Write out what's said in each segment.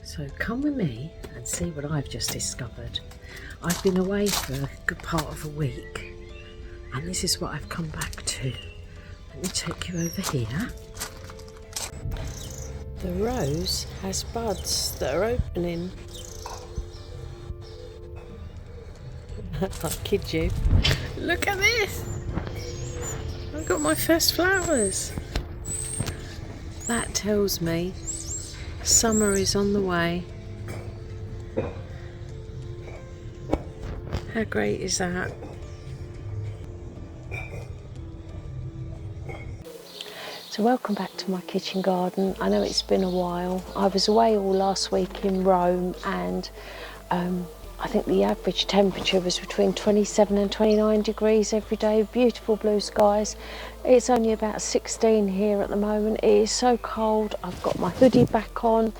So come with me and see what I've just discovered. I've been away for a good part of a week and this is what I've come back to. Let me take you over here. The rose has buds that are opening. I kid you. Look at this! I've got my first flowers. That tells me summer is on the way. How great is that? So welcome back to my kitchen garden. I know it's been a while. I was away all last week in Rome and I think the average temperature was between 27 and 29 degrees every day. Beautiful blue skies. It's only about 16 here at the moment. It is so cold. I've got my hoodie back on.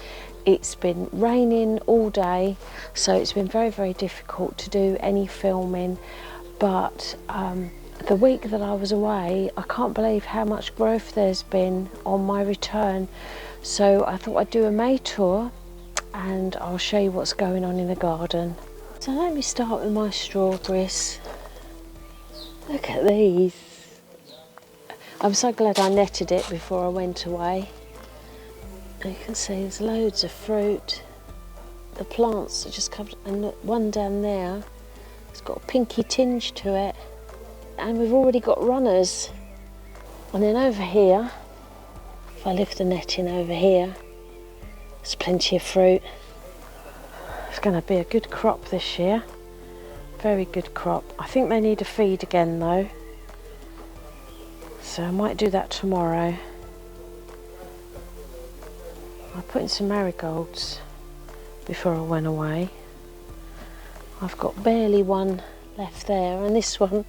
It's been raining all day, so it's been very, very difficult to do any filming. But the week that I was away, I can't believe how much growth there's been on my return. So I thought I'd do a May tour and I'll show you what's going on in the garden. So let me start with my strawberries. Look at these. I'm so glad I netted it before I went away. You can see there's loads of fruit. The plants are just covered, and look, one down there, it's got a pinky tinge to it. And we've already got runners. And then over here, if I lift the netting over here, there's plenty of fruit. It's going to be a good crop this year. Very good crop. I think they need a feed again though. So I might do that tomorrow. I put in some marigolds before I went away. I've got barely one left there, and this one,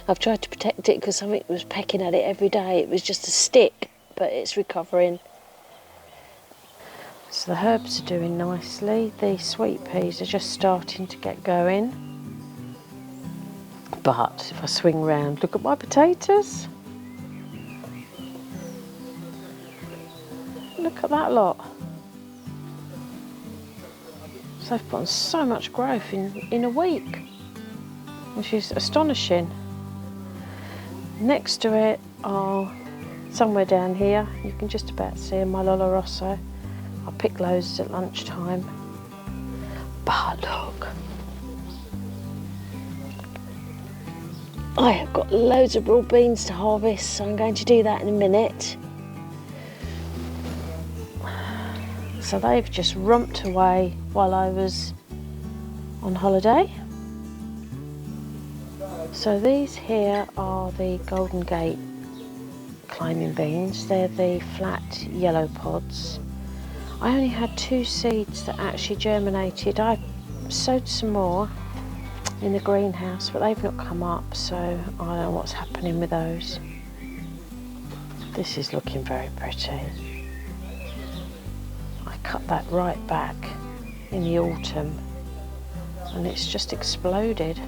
I've tried to protect it because something was pecking at it every day. It was just a stick, but it's recovering. So the herbs are doing nicely. The sweet peas are just starting to get going. But if I swing round, look at my potatoes. Look at that lot. So they've put on so much growth in a week, which is astonishing. Next to it are, somewhere down here, you can just about see my Lolo Rosso. I pick loads at lunchtime. But look, I have got loads of broad beans to harvest, so I'm going to do that in a minute. So they've just romped away while I was on holiday. So these here are the Golden Gate climbing beans. They're the flat yellow pods. I only had 2 seeds that actually germinated. I sowed some more in the greenhouse, but they've not come up, so I don't know what's happening with those. This is looking very pretty. I cut that right back in the autumn and it's just exploded.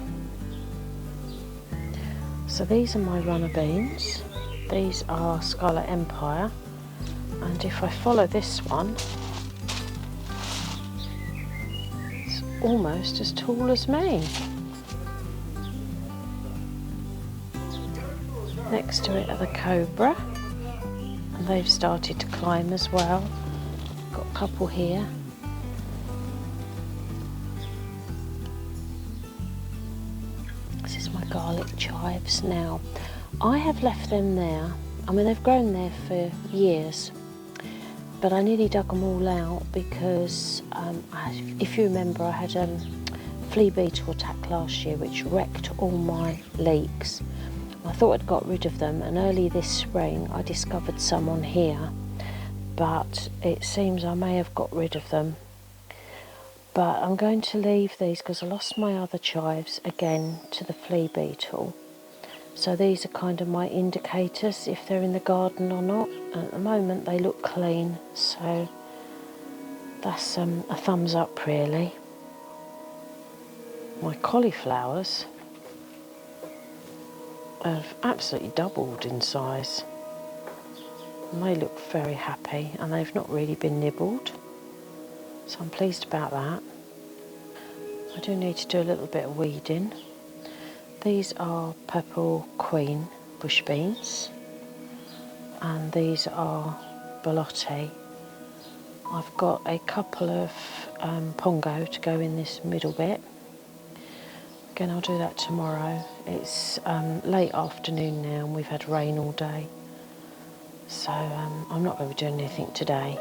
So these are my runner beans. These are Scarlet Empire, and if I follow this one, it's almost as tall as me. Next to it are the Cobra, and they've started to climb as well. Got a couple here. This is my garlic chives. Now, I have left them there. I mean, they've grown there for years, but I nearly dug them all out because, if you remember, I had a flea beetle attack last year which wrecked all my leeks. I thought I'd got rid of them, and early this spring I discovered some on here, but it seems I may have got rid of them. But I'm going to leave these because I lost my other chives again to the flea beetle. So these are kind of my indicators if they're in the garden or not. And at the moment they look clean, so that's a thumbs up really. My cauliflowers have absolutely doubled in size. And they look very happy, and they've not really been nibbled. So I'm pleased about that. I do need to do a little bit of weeding. These are purple queen bush beans, and these are borlotti. I've got a couple of pongo to go in this middle bit. Again, I'll do that tomorrow. It's late afternoon now and we've had rain all day. So I'm not going to be doing anything today.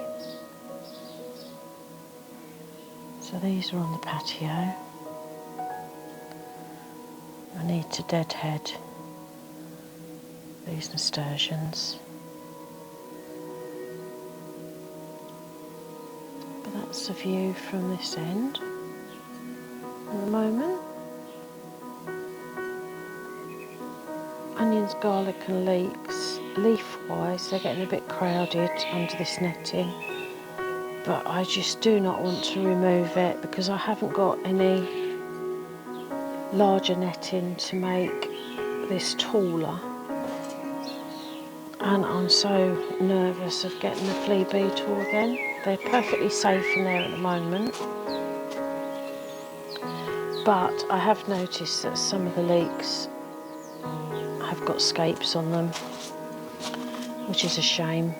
So these are on the patio. I need to deadhead these nasturtiums. But that's the view from this end at the moment. Onions, garlic and leeks, leaf-wise, they're getting a bit crowded under this netting. But I just do not want to remove it because I haven't got any larger netting to make this taller. And I'm so nervous of getting the flea beetle again. They're perfectly safe in there at the moment. But I have noticed that some of the leeks have got scapes on them, which is a shame.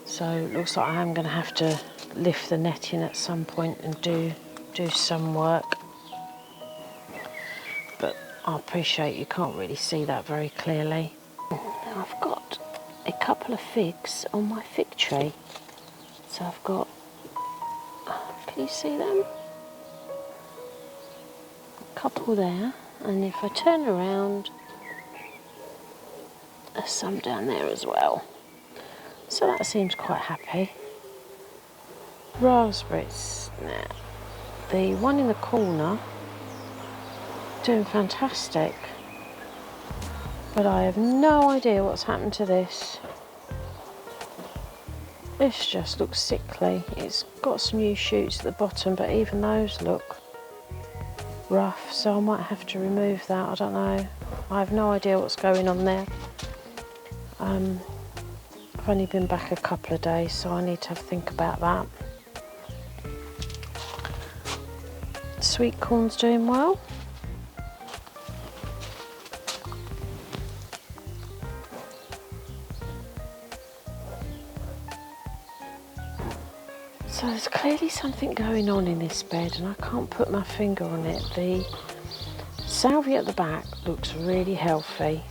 So it looks like I am going to have to lift the netting at some point and do some work. But I appreciate you can't really see that very clearly. Now I've got a couple of figs on my fig tree. So I've got, can you see them? A couple there, and if I turn around, there's some down there as well. So that seems quite happy. Raspberries. Now, the one in the corner, doing fantastic. But I have no idea what's happened to this. This just looks sickly. It's got some new shoots at the bottom, but even those look rough, so I might have to remove that. I don't know. I have no idea what's going on there. I've only been back a couple of days, so I need to have a think about that. Sweet corn's doing well. So there's clearly something going on in this bed and I can't put my finger on it. The salvia at the back looks really healthy,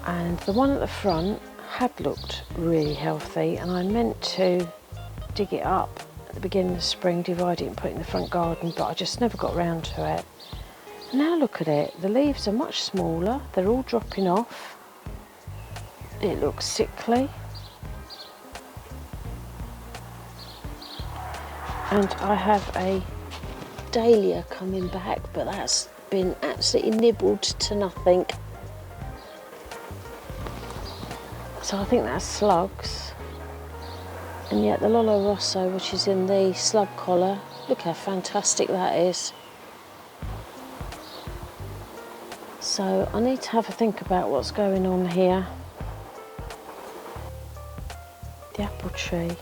and the one at the front had looked really healthy, and I meant to dig it up at the beginning of the spring, divide it and put it in the front garden, but I just never got round to it. And now look at it, the leaves are much smaller, they're all dropping off. It looks sickly. And I have a dahlia coming back, but that's been absolutely nibbled to nothing. So I think that's slugs. And yet the Lolo Rosso, which is in the slug collar, look how fantastic that is. So I need to have a think about what's going on here. The apple tree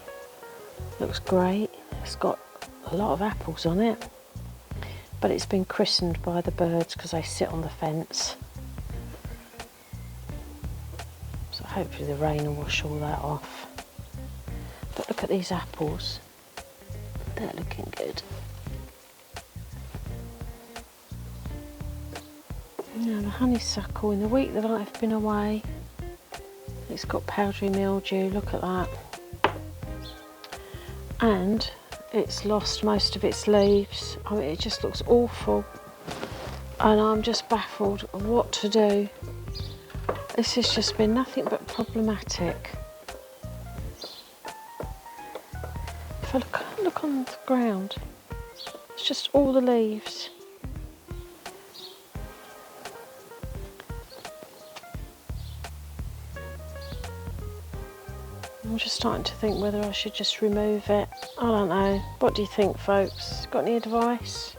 looks great. It's got a lot of apples on it, but it's been christened by the birds because they sit on the fence. So hopefully the rain will wash all that off. But look at these apples. They're looking good. Now the honeysuckle, in the week that I've been away, it's got powdery mildew, look at that. And it's lost most of its leaves. I mean, it just looks awful. And I'm just baffled of what to do. This has just been nothing but problematic. If I look on the ground, it's just all the leaves. I'm just starting to think whether I should just remove it. I don't know. What do you think, folks? Got any advice?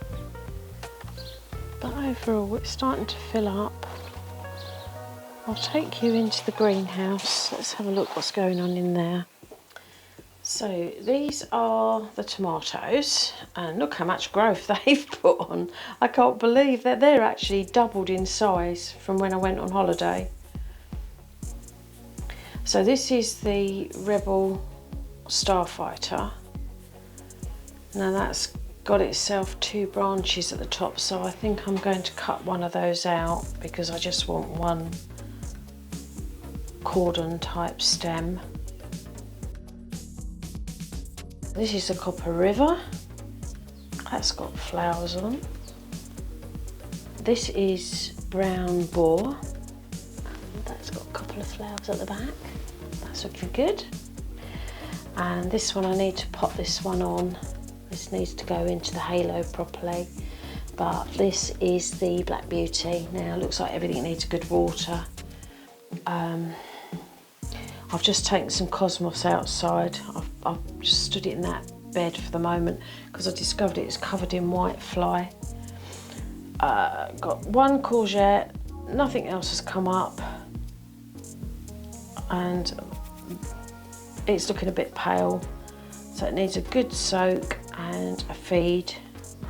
But overall, it's starting to fill up. I'll take you into the greenhouse. Let's have a look what's going on in there. So these are the tomatoes, and look how much growth they've put on. I can't believe that they're actually doubled in size from when I went on holiday. So this is the Rebel Starfighter. Now that's got itself 2 branches at the top, so I think I'm going to cut one of those out because I just want one cordon type stem. This is the Copper River. That's got flowers on. This is Brown Boar. That's got a couple of flowers at the back. That's looking good. And this one, I need to pop this one on. This needs to go into the halo properly. But this is the Black Beauty. Now it looks like everything needs good water. I've just taken some cosmos outside. I've just stood it in that bed for the moment because I discovered it's covered in white fly. Got one courgette, nothing else has come up, and it's looking a bit pale, so it needs a good soak and a feed.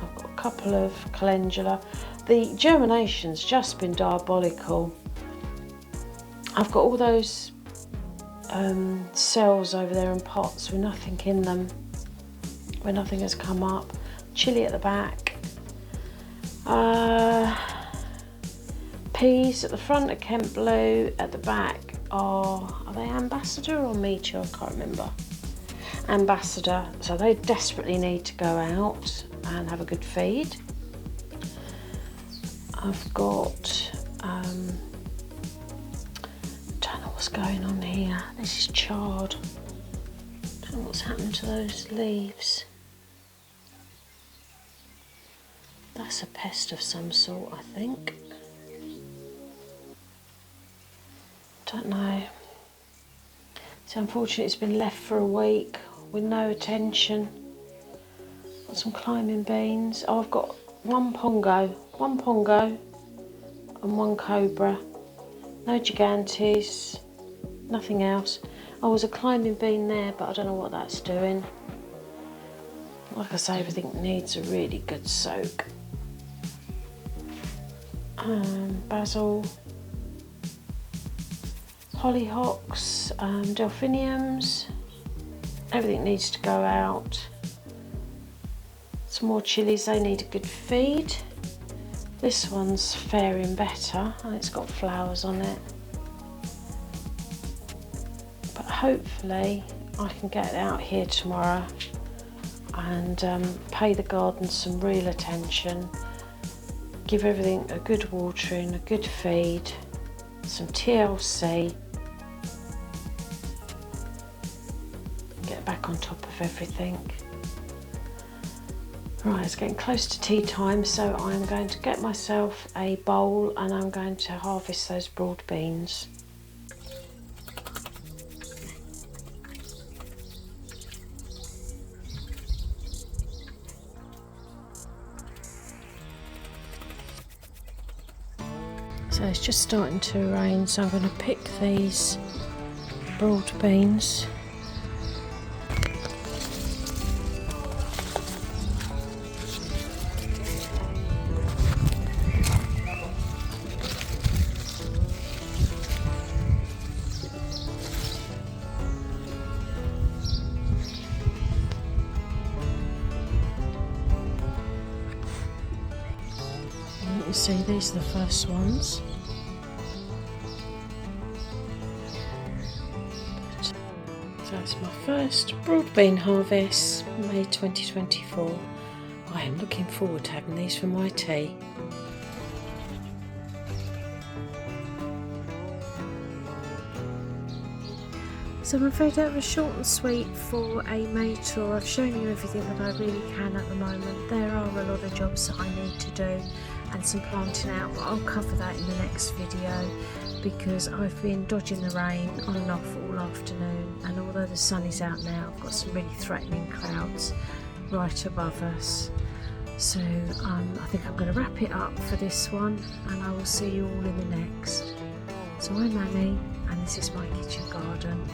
I've got a couple of calendula. The germination's just been diabolical. I've got all those cells over there in pots with nothing in them, where nothing has come up. Chilli at the back. Peas at the front are Kent Blue, at the back are they Ambassador or Meteor? I can't remember. Ambassador, so they desperately need to go out and have a good feed. I've got don't know what's going on here. This is charred. Don't know what's happened to those leaves. That's a pest of some sort, I think. Don't know. So unfortunately it's been left for a week with no attention. Got some climbing beans. Oh, I've got one pongo and one cobra. No gigantes, nothing else. Oh, there's a climbing bean there, but I don't know what that's doing. Like I say, everything needs a really good soak. Basil, hollyhocks, delphiniums. Everything needs to go out. Some more chillies, they need a good feed. This one's faring better and it's got flowers on it. But hopefully I can get out here tomorrow and pay the garden some real attention. Give everything a good watering, a good feed, some TLC. Get back on top of everything. Right, it's getting close to tea time, so I'm going to get myself a bowl and I'm going to harvest those broad beans. So it's just starting to rain, so I'm going to pick these broad beans. And you can see these are the first ones. So that's my first broad bean harvest, May 2024. I am looking forward to having these for my tea. So I'm afraid that was short and sweet for a May tour. I've shown you everything that I really can at the moment. There are a lot of jobs that I need to do and some planting out, but I'll cover that in the next video because I've been dodging the rain on and off all afternoon, and although the sun is out now, I've got some really threatening clouds right above us. So I think I'm going to wrap it up for this one, and I will see you all in the next. So I'm Annie and this is my kitchen garden.